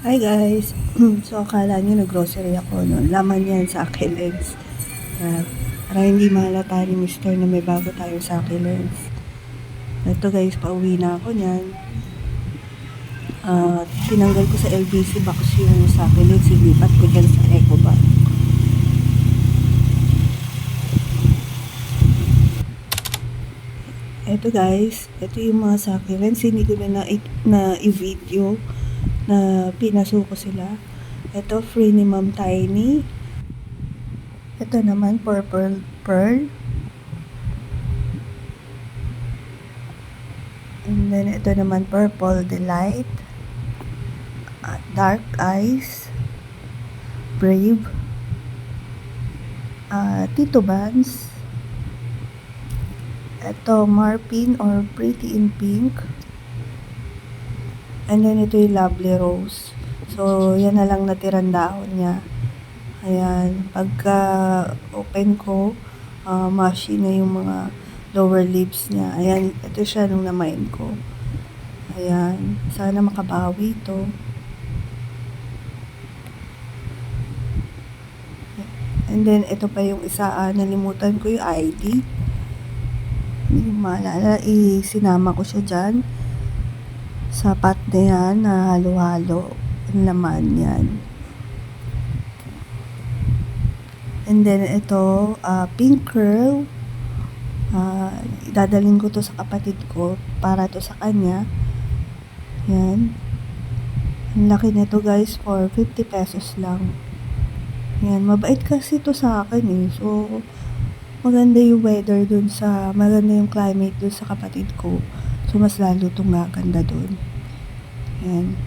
Hi guys! So akala nyo nag-grocery ako, no? Laman yan sa Ackee-Lens. Para hindi mahalata ni Mister na may bago tayo sa Ackee-Lens. Ito guys, pauwi na ako niyan. Tinanggal ko sa LBC box yung sa Ackee-Lens, ilipat ko dyan sa Ecobank. Ito guys, ito yung mga sa Ackee-Lens, hindi ko na i-video na pinasuko sila. Ito free ni Ma'am Tiny. Ito naman purple pearl. And then ito naman purple delight. Dark eyes. Brave. Tito Buns. Ito Marpin or Pretty in Pink. And then ito yung Lovely Rose. So yan na lang natirang dahon niya. Ayan, pagka open ko, mushy na yung mga lower leaves niya. Ayan, ito siya nung namain ko. Ayan, sana makabawi ito. And then ito pa yung isa, nalimutan ko yung ID. Hindi ko maalala, sinama ko siya dyan. Sa pot na yan, na halo-halo. Ang laman yan. And then ito, pink curl. Dadalhin ko to sa kapatid ko para to sa kanya. Yan. Ang laki nito guys, for 50 pesos lang. Yan, mabait kasi to sa akin eh. So, maganda yung weather dun maganda yung climate dun sa kapatid ko. So, mas lalo itong maganda dun. Yan.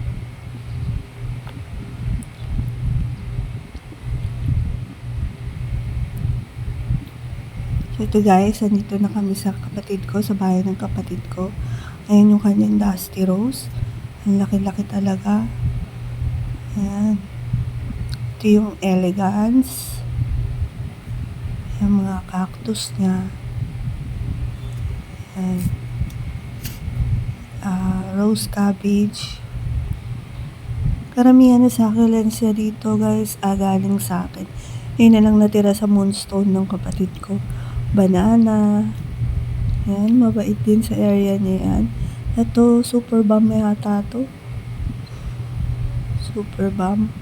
So ito guys, nandito na kami sa kapatid ko, sa bahay ng kapatid ko. Ayan yung kanyang Dusty Rose. Ang laki-laki talaga. Ayan. Ito yung Elegance. Yung mga cactus niya. Ayan. Rose cabbage. Karamihan na sa akin lang siya dito guys, galing sa akin. Yun na lang natira sa moonstone ng kapatid ko. Banana. Yan, mabait din sa area niya yan. Ito, super bomb yata to. Super bomb.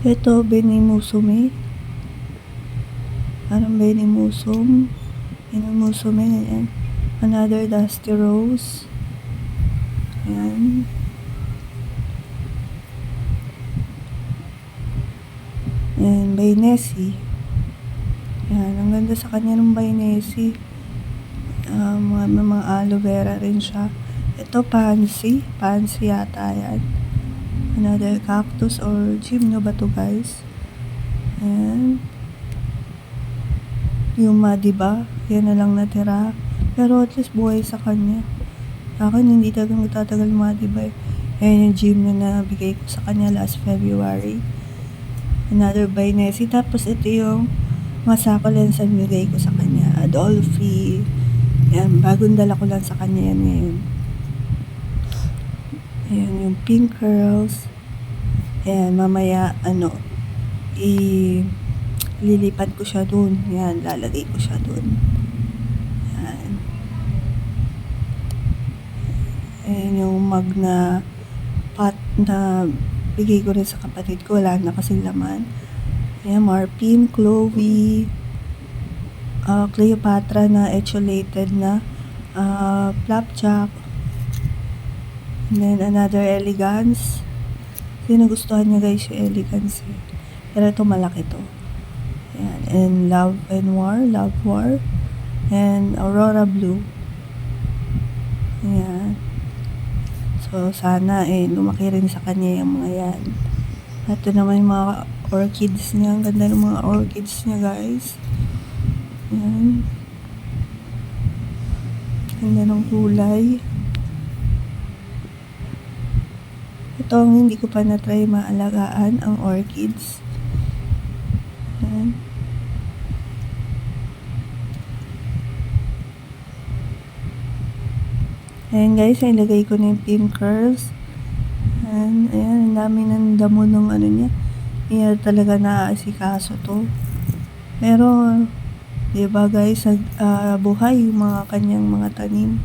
Ito, Benimusume. Parang Benimusum. Benimusume na yan. Another Dusty Rose. Yan. And Bainesi. Yan, ang ganda sa kanya ng Bainesi. Mga aloe vera rin siya. Ito Pansy. Pansy yata yan. Another cactus or gymno ba to guys? Yan. Yung diba? Yan na lang natira. Pero at least buhay sa kanya. Sa akin hindi talagang magtatagal diba eh. Yan yung gymno na bigay ko sa kanya last February. Another Bainesi. Tapos ito yung mga succulents ang bigay ko sa kanya. Adolphi. Yan, bagong dala ko lang sa kanya yan ngayon. Ayan, yung pink curls. Ayan, mamaya, lilipat ko siya dun. Yan, lalagay ko siya dun. Yan. Ayan yung mug na pot na bigay ko rin sa kapatid ko. Wala na kasi laman. Ayan, Marpin, Chloe, Cleopatra na etiolated na, flapjack. And then another Elegance. Sino gustuhan niya guys yung Elegance eh. Pero ito malaki to. Ayan. And Love War. And Aurora Blue. Ayan. So sana lumaki rin sa kanya yung mga yan. Ito naman yung mga orchids niya. Ang ganda ng mga orchids niya guys. Ayan. Ganda ng kulay. Ito ang hindi ko pa na-try maalagaan, ang orchids. Ayan. Ayan guys, ilagay ko na yung pin curls. Ayan, ang dami ng damo ng ano niya. Hindi talaga naaasikaso to. Pero, diba guys, buhay yung mga kanyang mga tanim.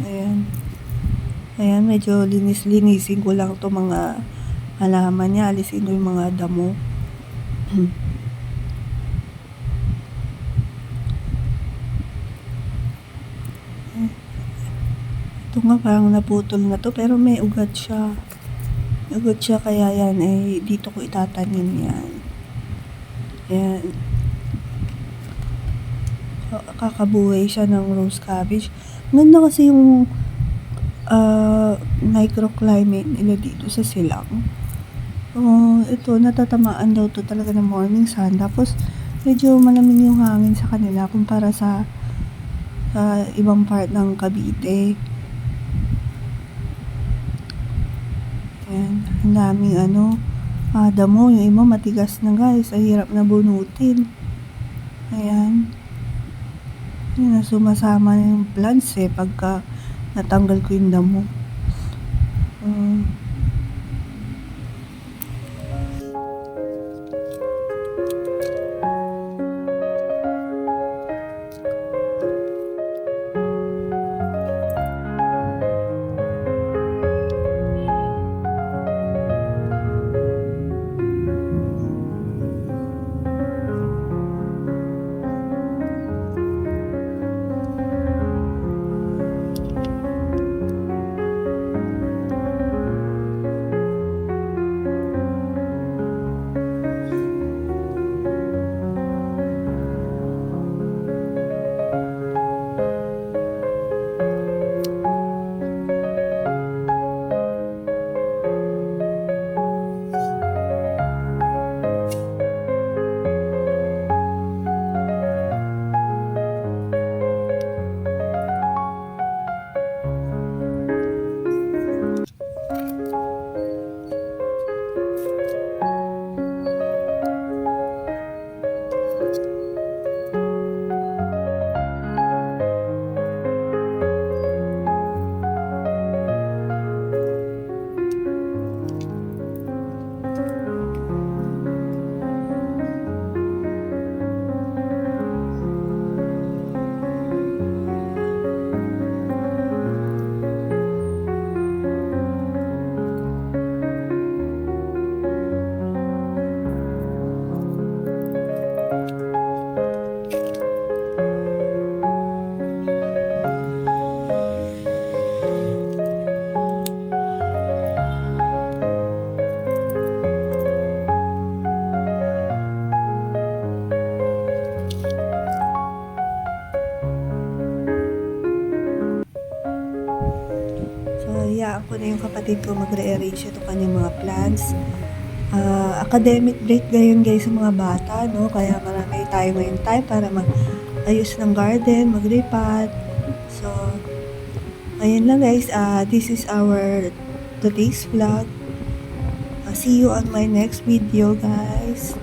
Ayan. Ayan, medyo linisin ko lang to mga halaman niya. Alisin ko yung mga damo. Ito nga parang naputol na to, pero may ugat siya. Ugat siya, kaya yan, dito ko itatanim yan. Ayan. Kakabuhay siya ng rose cabbage. Ganda kasi yung microclimate nila dito sa Silang. Ito, natatamaan daw to talaga ng morning sun. Tapos, medyo malamig yung hangin sa kanila kumpara sa ibang part ng Cavite. Ayan, ang daming damo. Yung iba matigas na guys, ay hirap na bunutin. Ayan. Yun, sumasama na yung plants pagka natanggal ko yung damo. Hayaan ko na yung kapatid ko magre-arrange ito kanyang mga plants. Academic break ngayon guys sa mga bata, no? Kaya marami tayo ngayon time para mag-ayos ng garden, maglipat. So, ayun lang guys. This is our today's vlog. See you on my next video guys.